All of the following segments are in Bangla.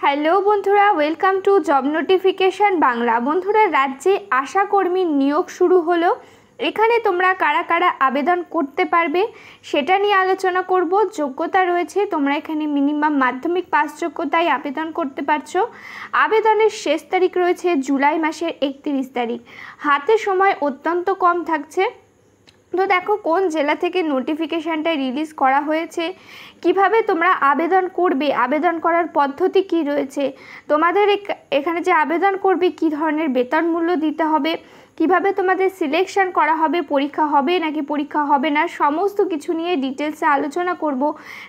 হ্যালো বন্ধুরা, welcome to job notification Bangla. বন্ধুরা, রাজ্যে আশা কর্মী নিয়োগ শুরু হলো। এখানে তোমরা কারা কারা আবেদন করতে পারবে সেটা নিয়ে আলোচনা করব। যোগ্যতা রয়েছে, তোমরা এখানে মিনিমাম মাধ্যমিক পাস যোগ্যতায় আবেদন করতে পারছো। আবেদনের শেষ তারিখ রয়েছে জুলাই মাসের 31 তারিখ। হাতে সময় অত্যন্ত কম থাকছে। তো দেখো কোন জেলা থেকে নোটিফিকেশানটা রিলিজ করা হয়েছে, কিভাবে তোমরা আবেদন করবে, আবেদন করার পদ্ধতি কি রয়েছে, তোমাদের এখানে যে আবেদন করবে কি ধরনের বেতন মূল্য দিতে হবে, কিভাবে তোমাদের সিলেকশন করা হবে, পরীক্ষা হবে নাকি পরীক্ষা হবে না, সমস্ত কিছু নিয়ে ডিটেলসে আলোচনা করব।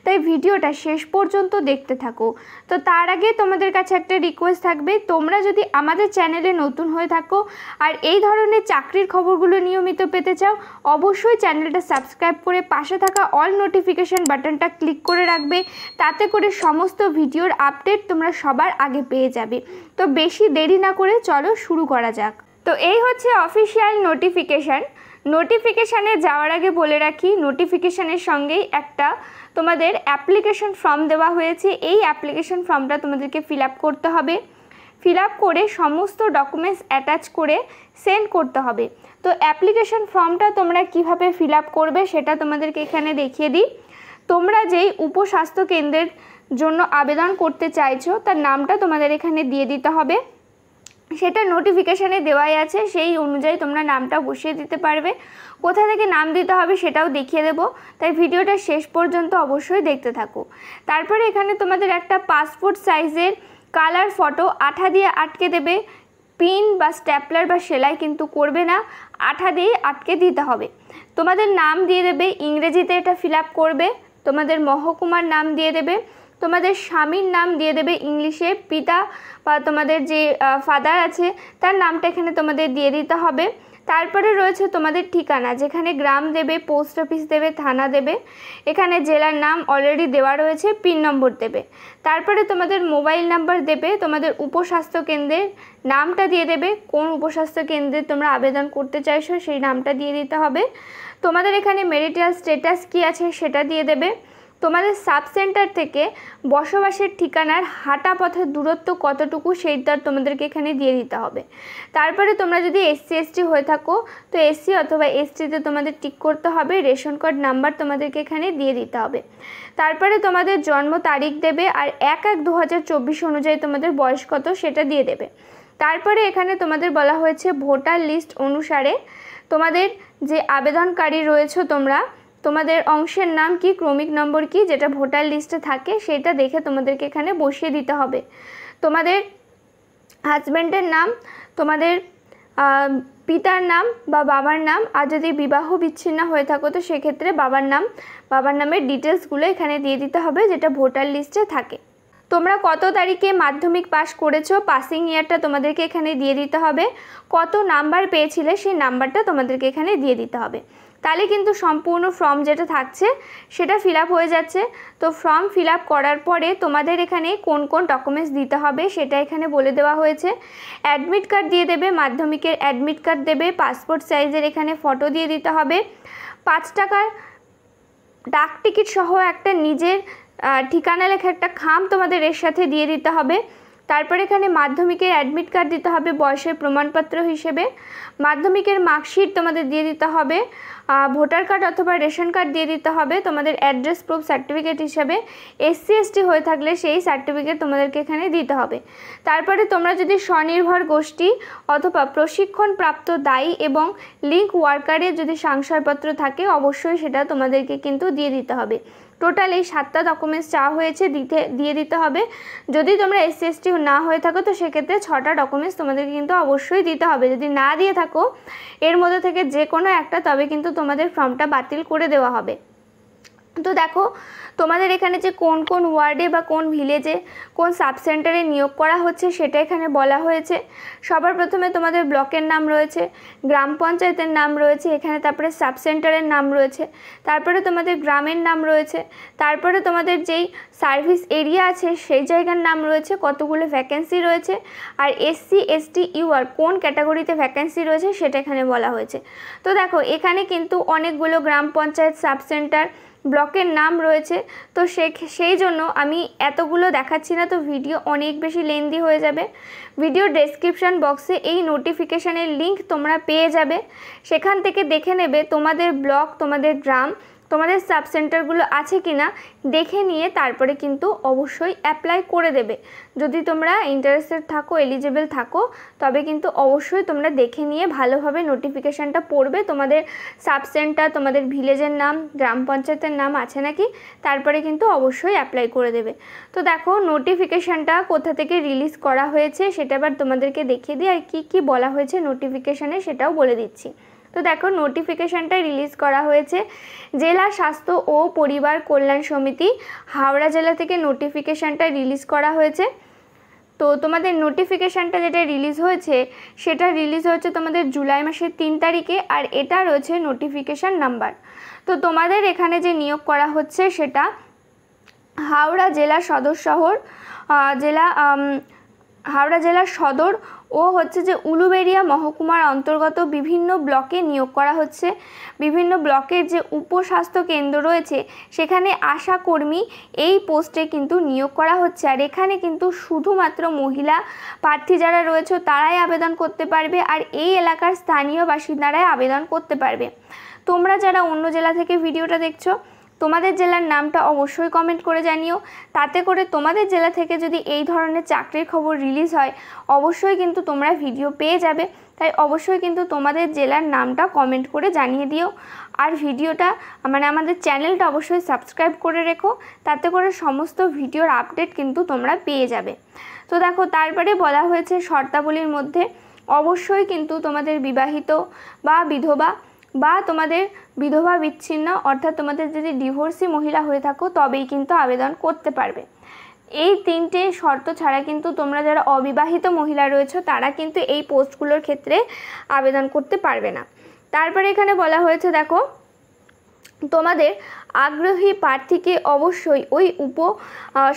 তাই ভিডিওটা শেষ পর্যন্ত দেখতে থাকো। তো তার আগে তোমাদের কাছে একটা রিকোয়েস্ট থাকবে, তোমরা যদি আমাদের চ্যানেলে নতুন হয়ে থাকো আর এই ধরনের চাকরির খবরগুলো নিয়মিত পেতে চাও, অবশ্যই চ্যানেলটা সাবস্ক্রাইব করে পাশে থাকা অল নোটিফিকেশান বাটনটা ক্লিক করে রাখবে। তাতে করে সমস্ত ভিডিওর আপডেট তোমরা সবার আগে পেয়ে যাবে। তো বেশি দেরি না করে চলো শুরু করা যাক। তো এই হচ্ছে অফিসিয়াল নোটিফিকেশানে যাওয়ার আগে বলে রাখি, নোটিফিকেশানের সঙ্গেই একটা তোমাদের অ্যাপ্লিকেশন ফর্ম দেওয়া হয়েছে। এই অ্যাপ্লিকেশন ফর্মটা তোমাদেরকে ফিল আপ করতে হবে। ফিল আপ করে সমস্ত ডকুমেন্টস অ্যাটাচ করে সেন্ড করতে হবে। তো অ্যাপ্লিকেশন ফর্মটা তোমরা কিভাবে ফিল আপ করবে সেটা তোমাদেরকে এখানে দেখিয়ে দিই। তোমরা যেই উপস্বাস্থ্য কেন্দ্রের জন্য আবেদন করতে চাইছো তার নামটা তোমাদের এখানে দিয়ে দিতে হবে। সেটা নোটিফিকেশানে দেওয়াই আছে, সেই অনুযায়ী তোমরা নামটা বসিয়ে দিতে পারবে। কোথা থেকে নাম দিতে হবে সেটাও দেখিয়ে দেবো, তাই ভিডিওটা শেষ পর্যন্ত অবশ্যই দেখতে থাকো। তারপরে এখানে তোমাদের একটা পাসপোর্ট সাইজের কালার ফটো আঠা দিয়ে আটকে দেবে। পিন বা স্ট্যাপলার বা সেলাই কিন্তু করবে না, আঠা দিয়ে আটকে দিতে হবে। তোমাদের নাম দিয়ে দেবে, ইংরেজিতে এটা ফিল আপ করবে। তোমাদের মহকুমার নাম দিয়ে দেবে, তোমাদের স্বামীর নাম দিয়ে দেবে ইংলিশে, পিতা বা তোমাদের যে ফাদার আছে তার নামটা এখানে তোমাদের দিয়ে দিতে হবে। তারপরে রয়েছে তোমাদের ঠিকানা, যেখানে গ্রাম দেবে, পোস্ট অফিস দেবে, থানা দেবে। এখানে জেলার নাম অলরেডি দেওয়া রয়েছে, পিন নম্বর দেবে। তারপরে তোমাদের মোবাইল নাম্বার দেবে, তোমাদের উপস্বাস্থ্য কেন্দ্রের নামটা দিয়ে দেবে, কোন উপস্বাস্থ্য কেন্দ্রে তোমরা আবেদন করতে চাইছো সেই নামটা দিয়ে দিতে হবে। তোমাদের এখানে ম্যারিটাল স্ট্যাটাস কী আছে সেটা দিয়ে দেবে। তোমাদের সাব সেন্টার থেকে বসবাসের ঠিকানার হাঁটা পথের দূরত্ব কতটুকু সেইটা তোমাদেরকে এখানে দিয়ে দিতে হবে। তারপরে তোমরা যদি SC ST হয়ে থাকো তো SC অথবা STতে তোমাদের টিক করতে হবে। রেশন কার্ড নাম্বার তোমাদেরকে এখানে দিয়ে দিতে হবে। তারপরে তোমাদের জন্ম তারিখ দেবে, আর 1/1/2024 অনুযায়ী তোমাদের বয়স কত সেটা দিয়ে দেবে। তারপরে এখানে তোমাদের বলা হয়েছে ভোটার লিস্ট অনুসারে তোমাদের যে আবেদনকারী রয়েছে তোমাদের অংশের নাম কি, ক্রমিক নম্বর কি, যেটা ভোটার লিস্টে থাকে সেটা দেখে তোমাদেরকে এখানে বসিয়ে দিতে হবে। তোমাদের হাজব্যান্ডের নাম, তোমাদের পিতার নাম বা বাবার নাম, আর যদি বিবাহ বিচ্ছিন্ন হয়ে থাকো তো সেক্ষেত্রে বাবার নামের ডিটেলসগুলো এখানে দিয়ে দিতে হবে, যেটা ভোটার লিস্টে থাকে। তোমরা কত তারিখে মাধ্যমিক পাস করেছো, পাসিং ইয়ারটা তোমাদেরকে এখানে দিয়ে দিতে হবে। কত নাম্বার পেয়েছিলে সেই নাম্বারটা তোমাদেরকে এখানে দিয়ে দিতে হবে। তাহলে কিন্তু সম্পূর্ণ ফর্ম যেটা থাকছে সেটা ফিল আপ হয়ে যাচ্ছে। তো ফর্ম ফিল আপ করার পরে তোমাদের এখানে কোন কোন ডকুমেন্টস দিতে হবে সেটা এখানে বলে দেওয়া হয়েছে। অ্যাডমিট কার্ড দিয়ে দেবে, মাধ্যমিকের অ্যাডমিট কার্ড দেবে, পাসপোর্ট সাইজের এখানে ফটো দিয়ে দিতে হবে, 5 টাকার ডাক টিকিট সহ একটা নিজের ঠিকানা লেখা একটা খাম তোমাদের এর সাথে দিয়ে দিতে হবে। তারপর এখানে মাধ্যমিকের অ্যাডমিট কার্ড দিতে হবে বয়সের প্রমাণপত্র হিসেবে, মাধ্যমিকের মার্কশিট তোমাদের দিয়ে দিতে হবে, ভোটার কার্ড অথবা রেশন কার্ড দিয়ে দিতে হবে তোমাদের অ্যাড্রেস প্রুফ সার্টিফিকেট হিসেবে। SC ST হয়ে থাকলে সেই সার্টিফিকেট তোমাদেরকে এখানে দিতে হবে। তারপরে তোমরা যদি স্বনির্ভর গোষ্ঠী অথবা প্রশিক্ষণপ্রাপ্ত দায়ী এবং লিঙ্ক ওয়ার্কারের যদি শংসাপত্র থাকে অবশ্যই সেটা তোমাদেরকে কিন্তু দিয়ে দিতে হবে। টোটাল এই 7টা ডকুমেন্টস চাওয়া হয়েছে, দিয়ে দিতে হবে। যদি তোমরা SC ST না হয়ে থাকো তো সেক্ষেত্রে 6টা ডকুমেন্টস তোমাদেরকে কিন্তু অবশ্যই দিতে হবে। যদি না দিয়ে থাকো এর মধ্যে থেকে যে কোনো একটা, তবে কিন্তু তোমাদের ফর্মটা বাতিল করে দেওয়া হবে। তো দেখো তোমাদের এখানে যে কোন কোন ওয়ার্ডে বা কোন ভিলেজে কোন সাব সেন্টারে নিয়োগ করা হচ্ছে সেটা এখানে বলা হয়েছে। সবার প্রথমে তোমাদের ব্লকের নাম রয়েছে, গ্রাম পঞ্চায়েতের নাম রয়েছে এখানে, তারপরে সাব সেন্টারের নাম রয়েছে, তারপরে তোমাদের গ্রামের নাম রয়েছে, তারপরে তোমাদের যেই সার্ভিস এরিয়া আছে সেই জায়গার নাম রয়েছে, কতগুলো ভ্যাকেন্সি রয়েছে, আর SC ST UR কোন ক্যাটাগরিতে ভ্যাকেন্সি রয়েছে সেটা এখানে বলা হয়েছে। তো দেখো এখানে কিন্তু অনেকগুলো গ্রাম পঞ্চায়েত, সাব সেন্টার ব্লকের নাম রয়েছে। তো সেই জন্য আমি এতগুলো দেখাচ্ছি না, তো ভিডিও অনেক বেশি লেন্দি হয়ে যাবে। ভিডিও ডেসক্রিপশান বক্সে এই নোটিফিকেশানের লিঙ্ক তোমরা পেয়ে যাবে, সেখান থেকে দেখে নেবে তোমাদের ব্লক, তোমাদের গ্রাম, তোমাদের সাব সেন্টারগুলো আছে কি না দেখে নিয়ে তারপরে কিন্তু অবশ্যই অ্যাপ্লাই করে দেবে। যদি তোমরা ইন্টারেস্টেড থাকো, এলিজিবল থাকো, তবে কিন্তু অবশ্যই তোমরা দেখে নিয়ে ভালোভাবে নোটিফিকেশানটা পড়বে, তোমাদের সাব সেন্টার, তোমাদের ভিলেজের নাম, গ্রাম পঞ্চায়েতের নাম আছে নাকি, তারপরে কিন্তু অবশ্যই অ্যাপ্লাই করে দেবে। তো দেখো নোটিফিকেশানটা কোথা থেকে রিলিজ করা হয়েছে সেটা আবার তোমাদেরকে দেখিয়ে দিই, আর কি কি বলা হয়েছে নোটিফিকেশানে সেটাও বলে দিচ্ছি। তো দেখো নোটিফিকেশানটা রিলিজ করা হয়েছে জেলা স্বাস্থ্য ও পরিবার কল্যাণ সমিতি হাওড়া জেলা থেকে নোটিফিকেশানটা রিলিজ করা হয়েছে। তো তোমাদের নোটিফিকেশানটা যেটা রিলিজ হয়েছে সেটা রিলিজ হয়েছে তোমাদের জুলাই মাসের 3 তারিখে, আর এটা রয়েছে নোটিফিকেশান নাম্বার। তো তোমাদের এখানে যে নিয়োগ করা হচ্ছে সেটা হাওড়া জেলা সদর শহর, হাওড়া জেলার সদর ও হচ্ছে যে উলুবেড়িয়া মহকুমার অন্তর্গত বিভিন্ন ব্লকে নিয়োগ করা হচ্ছে। বিভিন্ন ব্লকের যে উপস্বাস্থ্য কেন্দ্র রয়েছে সেখানে আশা কর্মী এই পোস্টে কিন্তু নিয়োগ করা হচ্ছে। আর এখানে কিন্তু শুধুমাত্র মহিলা প্রার্থী যারা রয়েছে তারাই আবেদন করতে পারবে, আর এই এলাকার স্থানীয় বাসিন্দারাই আবেদন করতে পারবে। তোমরা যারা অন্য জেলা থেকে ভিডিওটা দেখছো তোমাদের জেলার নামটা অবশ্যই কমেন্ট করে জানিও, তাতে করে তোমাদের জেলা থেকে যদি এই ধরনের চাকরির খবর রিলিজ হয় অবশ্যই কিন্তু তোমরা ভিডিও পেয়ে যাবে। তাই অবশ্যই কিন্তু তোমাদের জেলার নামটা কমেন্ট করে জানিয়ে দিও, আর ভিডিওটা আমাদের চ্যানেলটা অবশ্যই সাবস্ক্রাইব করে রেখো, তাতে করে সমস্ত ভিডিওর আপডেট কিন্তু তোমরা পেয়ে যাবে। তো দেখো তারপরে বলা হয়েছে শর্তাবলীর মধ্যে অবশ্যই কিন্তু তোমাদের বিবাহিত বা বিধবা বা তোমাদের বিধবা বিচ্ছিন্ন অর্থাৎ তোমাদের যদি ডিভোর্সি মহিলা হয়ে থাকো তবেই কিন্তু আবেদন করতে পারবে। এই 3টে শর্ত ছাড়া কিন্তু তোমরা যারা অবিবাহিত মহিলা রয়েছে তারা কিন্তু এই পোস্টগুলোর ক্ষেত্রে আবেদন করতে পারবে না। তারপরে এখানে বলা হয়েছে দেখো তোমাদের আগ্রহী প্রার্থীকে অবশ্যই ওই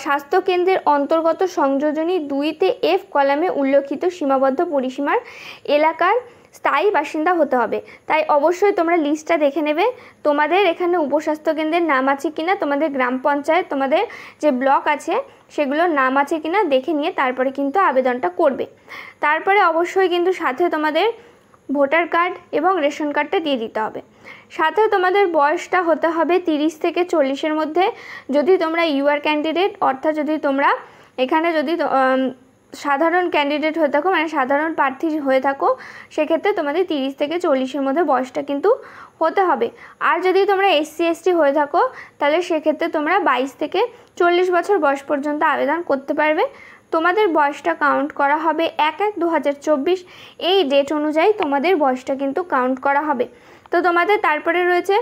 স্বাস্থ্যকেন্দ্রের অন্তর্গত সংযোজনী 2-তে F কলামে উল্লেখিত সীমাবদ্ধ পরিসীমার এলাকার স্থায়ী বাসিন্দা হতে হবে। তাই অবশ্যই তোমরা লিস্টটা দেখে নেবে তোমাদের এখানে উপস্বাস্থ্য কেন্দ্রের নাম আছে কিনা, তোমাদের গ্রাম পঞ্চায়েত, তোমাদের যে ব্লক আছে সেগুলোর নাম আছে কিনা দেখে নিয়ে তারপরে কিন্তু আবেদনটা করবে। তারপরে অবশ্যই কিন্তু সাথে তোমাদের ভোটার কার্ড এবং রেশন কার্ডটা দিয়ে দিতে হবে। সাথে তোমাদের বয়সটা হতে হবে 30 থেকে 40-এর মধ্যে। যদি তোমরা ইউআর ক্যান্ডিডেট অর্থাৎ যদি তোমরা এখানে যদি সাধারণ ক্যান্ডিডেট হয়ে থাকো সাধারণ প্রার্থী হয়ে থাকো সেক্ষেত্রে তোমাদের 30 থেকে 40-এর মধ্যে বয়সটা কিন্তু হতে হবে। আর যদি তোমরা SC ST হয়ে থাকো তাহলে সেক্ষেত্রে তোমরা 22 থেকে 40 বছর বয়স পর্যন্ত আবেদন করতে পারবে। তোমাদের বয়সটা কাউন্ট করা হবে 1/1/2024 এই ডেট অনুযায়ী তোমাদের বয়সটা কিন্তু কাউন্ট করা হবে। তো তোমাদের তারপরে রয়েছে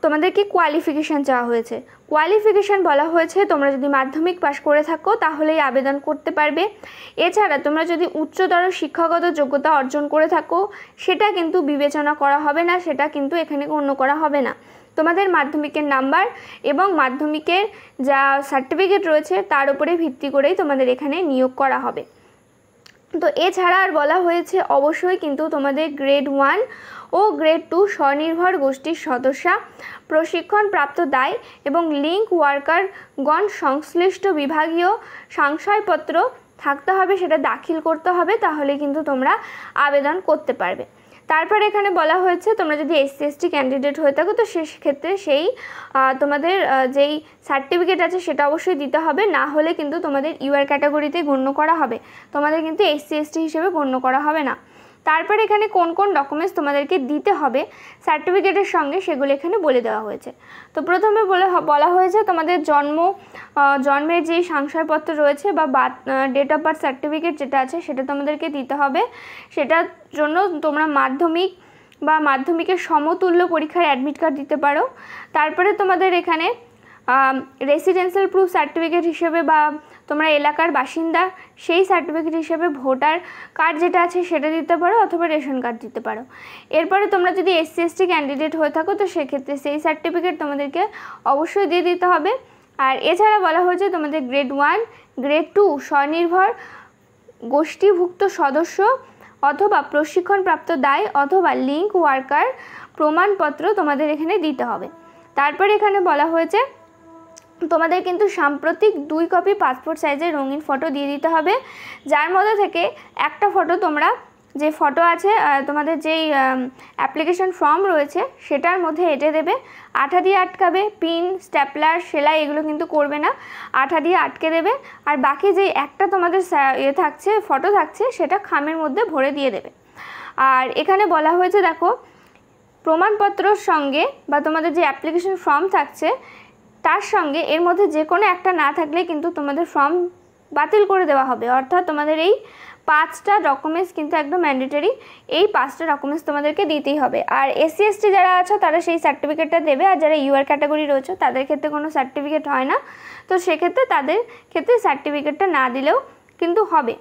তোমাদেরকে কোয়ালিফিকেশান চাওয়া হয়েছে। কোয়ালিফিকেশান বলা হয়েছে তোমরা যদি মাধ্যমিক পাশ করে থাকো তাহলেই আবেদন করতে পারবে। এছাড়া তোমরা যদি উচ্চতর শিক্ষাগত যোগ্যতা অর্জন করে থাকো সেটা কিন্তু বিবেচনা করা হবে না, সেটা কিন্তু এখানে গণ্য করা হবে না। তোমাদের মাধ্যমিকের নাম্বার এবং মাধ্যমিকের যা সার্টিফিকেট রয়েছে তার উপরে ভিত্তি করেই তোমাদের এখানে নিয়োগ করা হবে। তো এছাড়া আর বলা হয়েছে অবশ্যই কিন্তু তোমাদের গ্রেড 1 ও গ্রেড 2 স্বনির্ভর গোষ্ঠীর সদস্যা, প্রশিক্ষণপ্রাপ্ত দায় এবং লিঙ্ক ওয়ার্কারগণ সংশ্লিষ্ট বিভাগীয় সংশয়পত্র থাকতে হবে, সেটা দাখিল করতে হবে, তাহলে কিন্তু তোমরা আবেদন করতে পারবে। তারপর এখানে বলা হয়েছে তোমরা যদি SC ST ক্যান্ডিডেট হয়ে থাকো তো সেক্ষেত্রে সেই তোমাদের যেই সার্টিফিকেট আছে সেটা অবশ্যই দিতে হবে, না হলে কিন্তু তোমাদের ইউআর ক্যাটাগরিতে গণ্য করা হবে, তোমাদের কিন্তু SC ST হিসেবে গণ্য করা হবে না। তারপর এখানে কোন কোন ডকুমেন্টস তোমাদেরকে দিতে হবে সার্টিফিকেটের সঙ্গে সেগুলো এখানে বলে দেওয়া হয়েছে। তো প্রথমে বলা হয়েছে তোমাদের জন্মের যে শংসাপত্র রয়েছে বা ডেট অফ বার্থ সার্টিফিকেট যেটা আছে সেটা তোমাদেরকে দিতে হবে। সেটার জন্য তোমরা মাধ্যমিক বা মাধ্যমিকের সমতুল্য পরীক্ষার অ্যাডমিট কার্ড দিতে পারো। তারপরে তোমাদের এখানে রেসিডেন্সিয়াল প্রুফ সার্টিফিকেট হিসেবে বা তোমরা এলাকার বাসিন্দা সেই সার্টিফিকেট হিসেবে ভোটার কার্ড যেটা আছে সেটা দিতে পারো অথবা রেশন কার্ড দিতে পারো। এরপরে তোমরা যদি SC ST ক্যান্ডিডেট হয়ে থাকো তো সেক্ষেত্রে সেই সার্টিফিকেট তোমাদেরকে অবশ্যই দিয়ে দিতে হবে। আর এছাড়া বলা হয়েছে তোমাদের গ্রেড 1 গ্রেড 2 স্বনির্ভর গোষ্ঠীভুক্ত সদস্য অথবা প্রশিক্ষণপ্রাপ্ত দায় অথবা লিঙ্ক ওয়ার্কার প্রমাণপত্র তোমাদের এখানে দিতে হবে। তারপরে এখানে বলা হয়েছে তোমাদের কিন্তু সাম্প্রতিক 2 কপি পাসপোর্ট সাইজের রঙিন ফটো দিয়ে দিতে হবে, যার মধ্যে থেকে একটা ফটো তোমরা যে ফটো আছে তোমাদের যেই অ্যাপ্লিকেশন ফর্ম রয়েছে সেটার মধ্যে এঁটে দেবে, আঠা দিয়ে আটকাবে, পিন স্ট্যাপলার সেলাই এগুলো কিন্তু করবে না, আঠা দিয়ে আটকে দেবে। আর বাকি যে একটা তোমাদের থাকছে ফটো থাকছে সেটা খামের মধ্যে ভরে দিয়ে দেবে। আর এখানে বলা হয়েছে দেখো, প্রমাণপত্রর সঙ্গে বা তোমাদের যে অ্যাপ্লিকেশন ফর্ম থাকছে তার সঙ্গে এর মধ্যে যে কোনো একটা না থাকলে কিন্তু তোমাদের ফর্ম বাতিল করে দেওয়া হবে। অর্থাৎ তোমাদের এই 5টা ডকুমেন্টস কিন্তু একদম ম্যান্ডেটরি, এই 5টা ডকুমেন্টস তোমাদেরকে দিতেই হবে। আর SC ST যারা আছো তারা সেই সার্টিফিকেটটা দেবে, আর যারা UR ক্যাটাগরি রয়েছে তাদের ক্ষেত্রে কোনো সার্টিফিকেট হয় না, তো সেক্ষেত্রে তাদের ক্ষেত্রে সার্টিফিকেটটা না দিলেও কিন্তু হবে।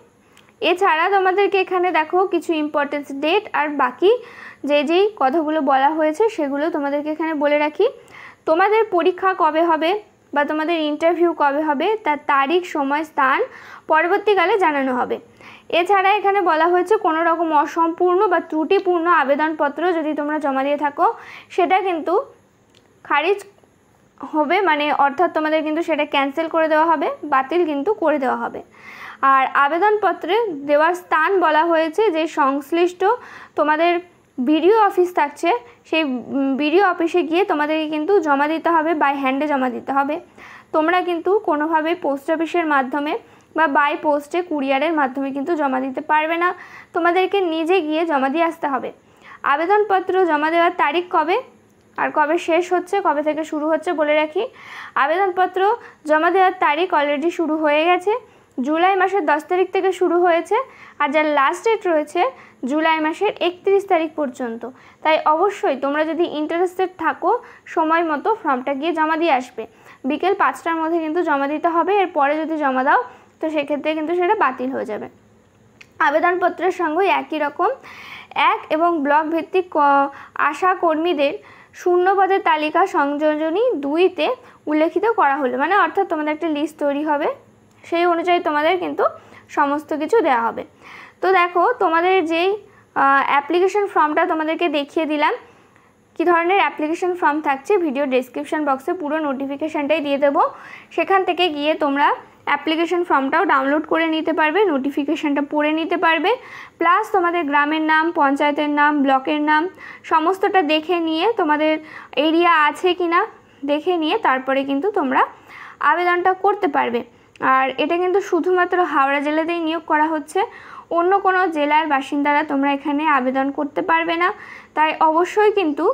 এছাড়া তোমাদেরকে এখানে দেখো কিছু ইম্পর্টেন্স ডেট আর বাকি যেই কথাগুলো বলা হয়েছে সেগুলো তোমাদেরকে এখানে বলে রাখি। তোমাদের পরীক্ষা কবে হবে বা তোমাদের ইন্টারভিউ কবে হবে তার তারিখ, সময়, স্থান পরবর্তীকালে জানানো হবে। এছাড়া এখানে বলা হয়েছে কোনো রকম অসম্পূর্ণ বা ত্রুটিপূর্ণ আবেদনপত্র যদি তোমরা জমা দিয়ে থাকো সেটা কিন্তু খারিজ হবে, মানে অর্থাৎ তোমাদের কিন্তু সেটা ক্যান্সেল করে দেওয়া হবে, বাতিল কিন্তু করে দেওয়া হবে। আর আবেদনপত্রে দেওয়ার স্থান বলা হয়েছে যে সংশ্লিষ্ট তোমাদের বিডিও অফিস থাকছে সেই বিডিও অফিসে গিয়ে তোমাদেরকে কিন্তু জমা দিতে হবে, বাই হ্যান্ডে জমা দিতে হবে। তোমরা কিন্তু কোনোভাবে পোস্ট অফিসের মাধ্যমে বা বাই পোস্টে কুরিয়ারের মাধ্যমে কিন্তু জমা দিতে পারবে না, তোমাদেরকে নিজে গিয়ে জমা দিয়ে আসতে হবে। আবেদনপত্র জমা দেওয়ার তারিখ কবে আর কবে শেষ হচ্ছে, কবে থেকে শুরু হচ্ছে বলে রাখি। আবেদনপত্র জমা দেওয়ার তারিখ অলরেডি শুরু হয়ে গেছে, জুলাই মাসের 10 তারিখ থেকে শুরু হয়েছে, আর যার লাস্ট ডেট রয়েছে জুলাই মাসের 31 তারিখ পর্যন্ত। তাই অবশ্যই তোমরা যদি ইন্টারেস্টেড থাকো সময় মতো ফর্মটা গিয়ে জমা দিয়ে আসবে। বিকেল 5টার মধ্যে কিন্তু জমা দিতে হবে, এরপরে যদি জমা দাও তো সেক্ষেত্রে কিন্তু সেটা বাতিল হয়ে যাবে। আবেদনপত্রের সঙ্গে একই রকম 1 এবং ব্লক ভিত্তিক আশা কর্মীদের শূন্যপদের তালিকা সংযোজনী 2-তে উল্লেখিত করা হলো, মানে অর্থাৎ তোমাদের একটা লিস্ট তৈরি হবে, সেই অনুযায়ী তোমাদের কিন্তু সমস্ত কিছু দেওয়া হবে। তো দেখো তোমাদের যেই অ্যাপ্লিকেশন ফর্মটা তোমাদেরকে দেখিয়ে দিলাম কী ধরনের অ্যাপ্লিকেশন ফর্ম থাকছে, ভিডিও ডেসক্রিপশন বক্সে পুরো নোটিফিকেশানটাই দিয়ে দেবো, সেখান থেকে গিয়ে তোমরা অ্যাপ্লিকেশন ফর্মটাও ডাউনলোড করে নিতে পারবে, নোটিফিকেশানটা পড়ে নিতে পারবে, প্লাস তোমাদের গ্রামের নাম, পঞ্চায়েতের নাম, ব্লকের নাম সমস্তটা দেখে নিয়ে তোমাদের এরিয়া আছে কি না দেখে নিয়ে তারপরে কিন্তু তোমরা আবেদনটা করতে পারবে। আর এটা কিন্তু শুধুমাত্র হাওড়া জেলাতেই নিয়োগ করা হচ্ছে, অন্য কোনো জেলার বাসিন্দারা তোমরা এখানে আবেদন করতে পারবে না। তাই অবশ্যই কিন্তু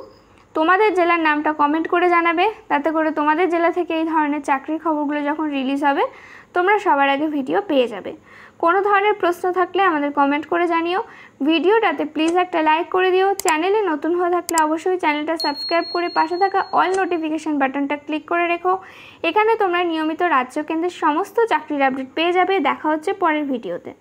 তোমাদের জেলার নামটা কমেন্ট করে জানাবে, তাতে করে তোমাদের জেলা থেকে এই ধরনের চাকরির খবরগুলো যখন রিলিজ হবে তোমরা সবার আগে ভিডিও পেয়ে যাবে। কোনো ধরনের প্রশ্ন থাকলে আমাদের কমেন্ট করে জানিও, ভিডিওটাতে প্লিজ একটা লাইক করে দিও, চ্যানেলে নতুন হয়ে থাকলে অবশ্যই চ্যানেলটা সাবস্ক্রাইব করে পাশে থাকা অল নোটিফিকেশান বাটনটা ক্লিক করে রেখো। এখানে তোমরা নিয়মিত রাজ্য কেন্দ্রের সমস্ত চাকরির আপডেট পেয়ে যাবে। দেখা হচ্ছে পরের ভিডিওতে।